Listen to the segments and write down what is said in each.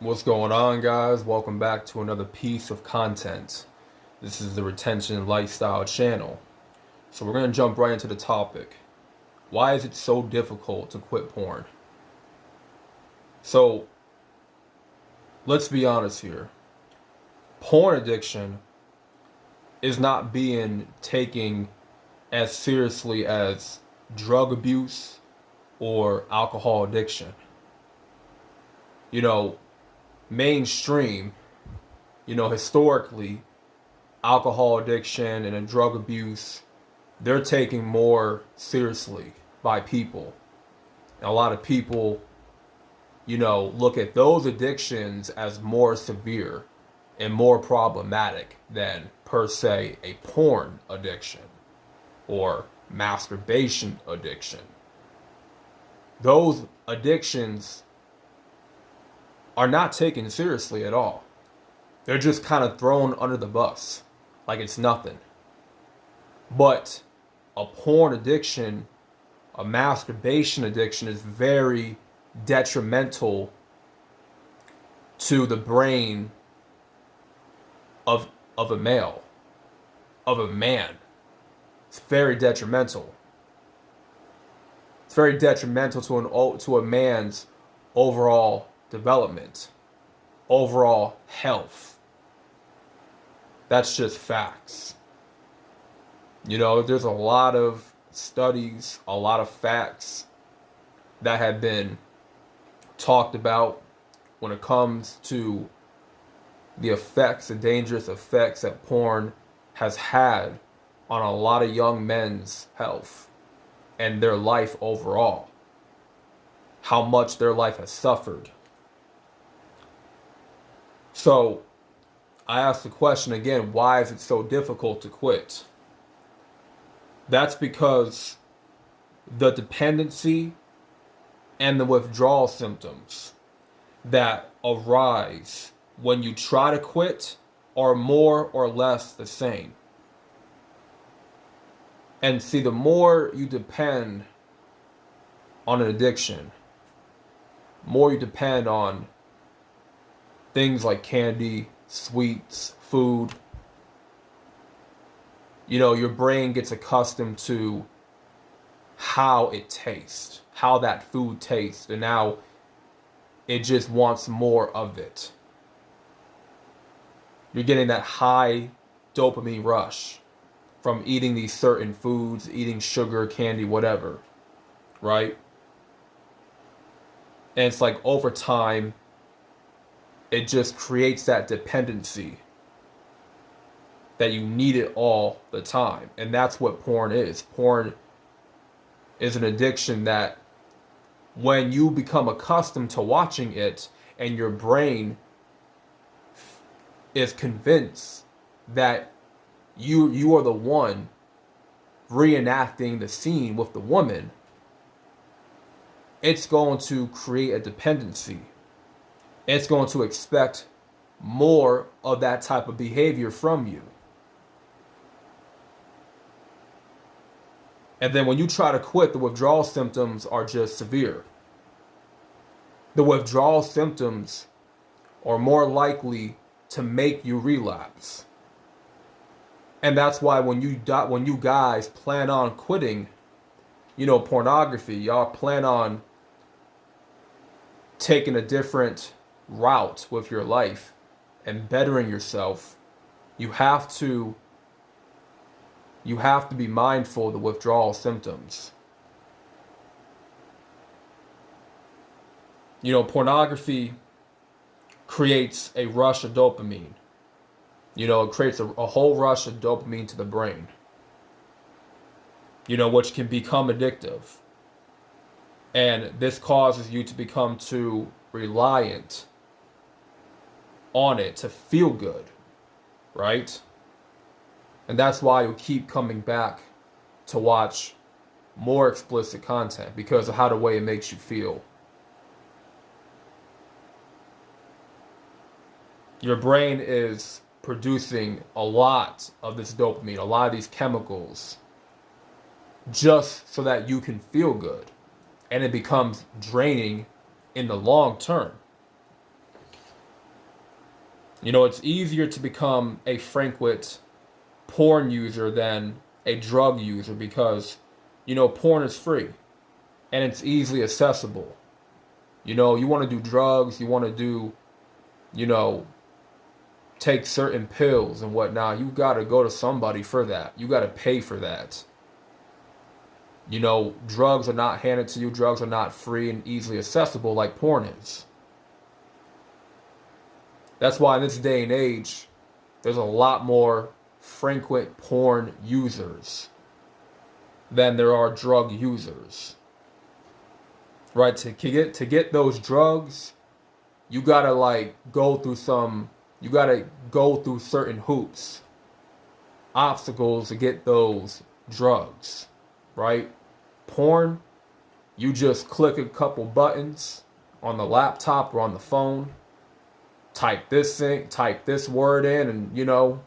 What's going on, guys? Welcome back to another piece of content. This is the Retention Lifestyle channel. So we're going to jump right into the topic. Why is it so difficult to quit porn? So let's be honest here. Porn addiction is not being taken as seriously as drug abuse or alcohol addiction. You know, mainstream, historically, alcohol addiction and drug abuse, they're taken more seriously by people. And a lot of people, look at those addictions as more severe and more problematic than, per se, a porn addiction or masturbation addiction. Those addictions are not taken seriously at all. They're just kind of thrown under the bus like it's nothing. But a porn addiction, a masturbation addiction is very detrimental to the brain of a male, of a man. It's very detrimental. It's very detrimental to a man's overall development, overall health. That's just facts. There's a lot of studies, a lot of facts that have been talked about when it comes to the effects, the dangerous effects that porn has had on a lot of young men's health and their life overall. How much their life has suffered. So, I ask the question again, why is it so difficult to quit? That's because the dependency and the withdrawal symptoms that arise when you try to quit are more or less the same. And see, the more you depend on an addiction, more you depend on things like candy, sweets, food, your brain gets accustomed to how it tastes, how that food tastes, and now it just wants more of it. You're getting that high dopamine rush from eating these certain foods, eating sugar, candy, whatever, right? And it's like over time, it just creates that dependency that you need it all the time. And that's what porn is. Porn is an addiction that when you become accustomed to watching it and your brain is convinced that you are the one reenacting the scene with the woman, it's going to create a dependency. It's going to expect more of that type of behavior from you. And then when you try to quit, the withdrawal symptoms are just severe. The withdrawal symptoms are more likely to make you relapse. And that's why when you guys plan on quitting, pornography, y'all plan on taking a different route with your life and bettering yourself, you have to be mindful of the withdrawal symptoms. Pornography creates a rush of dopamine. It creates a whole rush of dopamine to the brain, which can become addictive. And this causes you to become too reliant on it to feel good, right? And that's why you keep coming back to watch more explicit content, because of how the way it makes you feel. Your brain is producing a lot of this dopamine, a lot of these chemicals, just so that you can feel good. And it becomes draining in the long term. You know, it's easier to become a frequent porn user than a drug user because, you know, porn is free and it's easily accessible. You know, you want to do drugs, you want to do, you know, take certain pills and whatnot. You got to go to somebody for that. You got to pay for that. You know, drugs are not handed to you. Drugs are not free and easily accessible like porn is. That's why in this day and age, there's a lot more frequent porn users than there are drug users. Right? To get those drugs, you gotta like go through some. You gotta go through certain hoops, obstacles to get those drugs. Right? Porn, you just click a couple buttons on the laptop or on the phone, type this word in, and you know,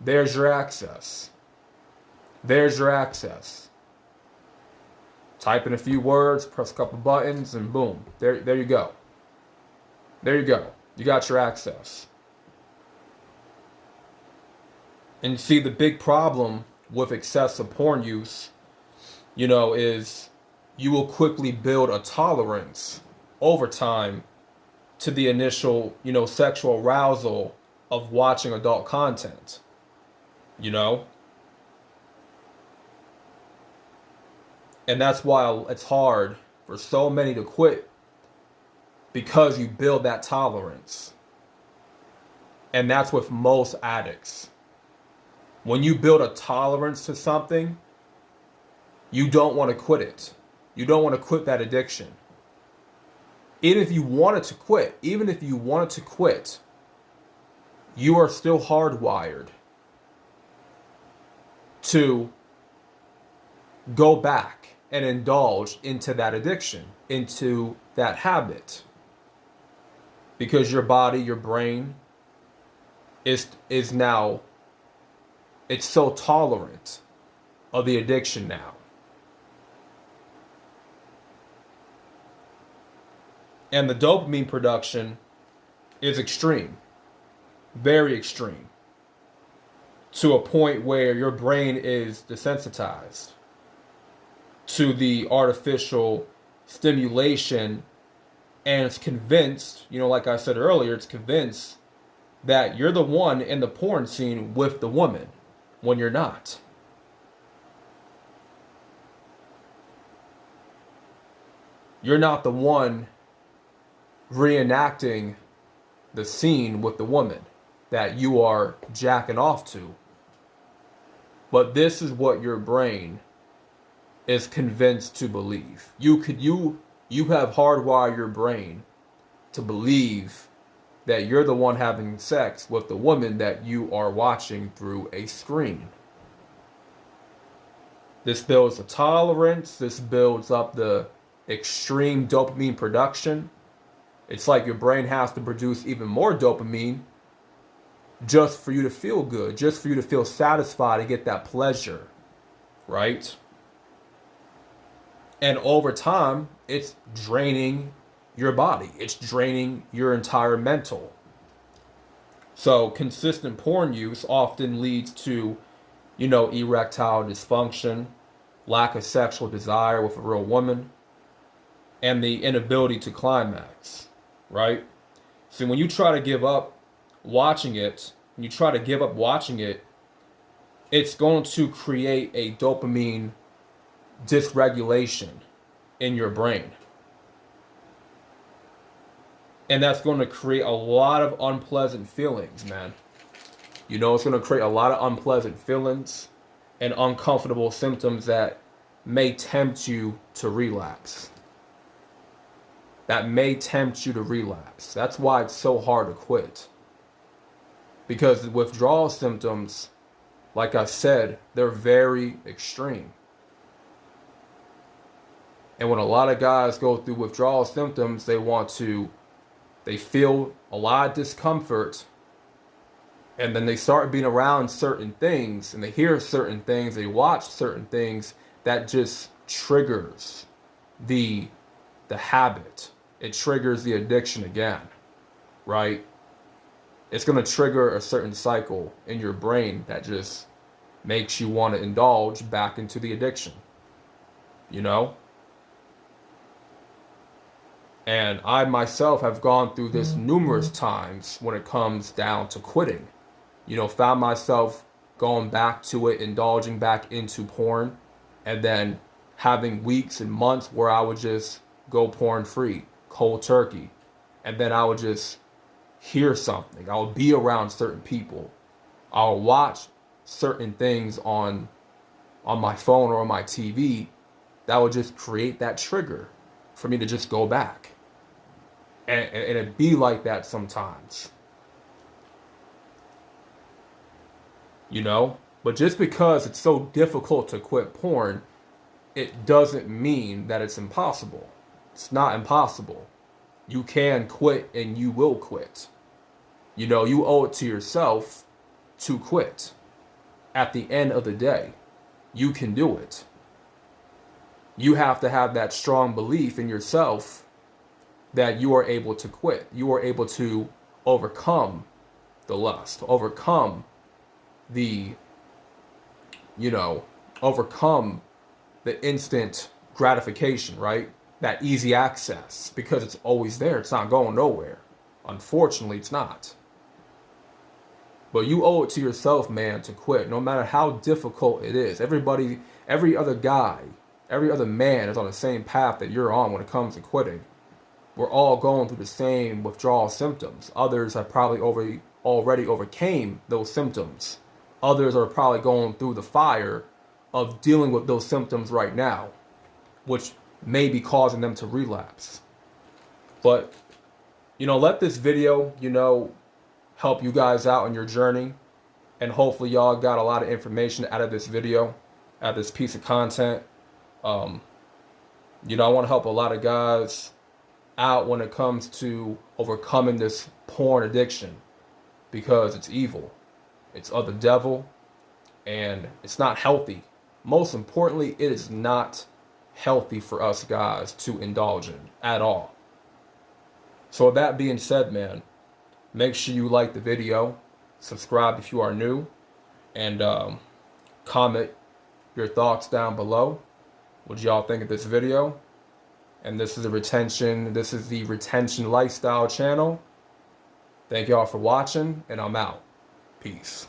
there's your access. There's your access. Type in a few words, press a couple buttons, and boom, there you go. There you go. You got your access. And you see, the big problem with excessive porn use, you know, is you will quickly build a tolerance over time to the initial, you know, sexual arousal of watching adult content. You know? And that's why it's hard for so many to quit, because you build that tolerance. And that's with most addicts. When you build a tolerance to something, you don't want to quit it. You don't want to quit that addiction. Even if you wanted to quit, you are still hardwired to go back and indulge into that addiction, into that habit. Because your body, your brain is now, it's so tolerant of the addiction now. And the dopamine production is extreme, very extreme, to a point where your brain is desensitized to the artificial stimulation, and it's convinced, you know, like I said earlier, it's convinced that you're the one in the porn scene with the woman when you're not. You're not the one reenacting the scene with the woman that you are jacking off to. But this is what your brain is convinced to believe. You have hardwired your brain to believe that you're the one having sex with the woman that you are watching through a screen. This builds a tolerance, this builds up the extreme dopamine production. It's like your brain has to produce even more dopamine just for you to feel good, just for you to feel satisfied and get that pleasure, right? And over time, it's draining your body. It's draining your entire mental. So consistent porn use often leads to, you know, erectile dysfunction, lack of sexual desire with a real woman, and the inability to climax. Right? So when you try to give up watching it, it's going to create a dopamine dysregulation in your brain. And that's going to create a lot of unpleasant feelings, man. You know, it's going to create a lot of unpleasant feelings and uncomfortable symptoms that may tempt you to relapse. That's why it's so hard to quit. Because the withdrawal symptoms, like I said, they're very extreme. And when a lot of guys go through withdrawal symptoms, they feel a lot of discomfort, and then they start being around certain things, and they hear certain things, they watch certain things, that just triggers the habit. It triggers the addiction again, right? it's going to trigger a certain cycle in your brain that just makes you want to indulge back into the addiction, you know? And I myself have gone through this numerous times when it comes down to quitting. Found myself going back to it, indulging back into porn, and then having weeks and months where I would just go porn free, cold turkey. And then I would just hear something. I would be around certain people. I'll watch certain things on my phone or on my TV that would just create that trigger for me to just go back. And it'd be like that sometimes. But just because it's so difficult to quit porn, it doesn't mean that it's impossible. It's not impossible. You can quit and you will quit. You owe it to yourself to quit. At the end of the day, you can do it. You have to have that strong belief in yourself that you are able to quit. You are able to overcome the lust, overcome the, overcome the instant gratification, right? That easy access, because it's always there. It's not going nowhere. Unfortunately, it's not. But you owe it to yourself, man, to quit, no matter how difficult it is. Everybody, every other guy, every other man is on the same path that you're on when it comes to quitting. We're all going through the same withdrawal symptoms. Others have probably already overcame those symptoms. Others are probably going through the fire of dealing with those symptoms right now, which may be causing them to relapse. But, let this video, help you guys out on your journey. And hopefully y'all got a lot of information out of this video, out of this piece of content. I want to help a lot of guys out when it comes to overcoming this porn addiction, because it's evil. It's of the devil, and it's not healthy. Most importantly, it is not healthy for us guys to indulge in at all. So with that being said, man, make sure you like the video, subscribe if you are new, and comment your thoughts down below. What y'all think of this video? And this is the Retention Lifestyle channel. Thank y'all for watching, and I'm out. Peace.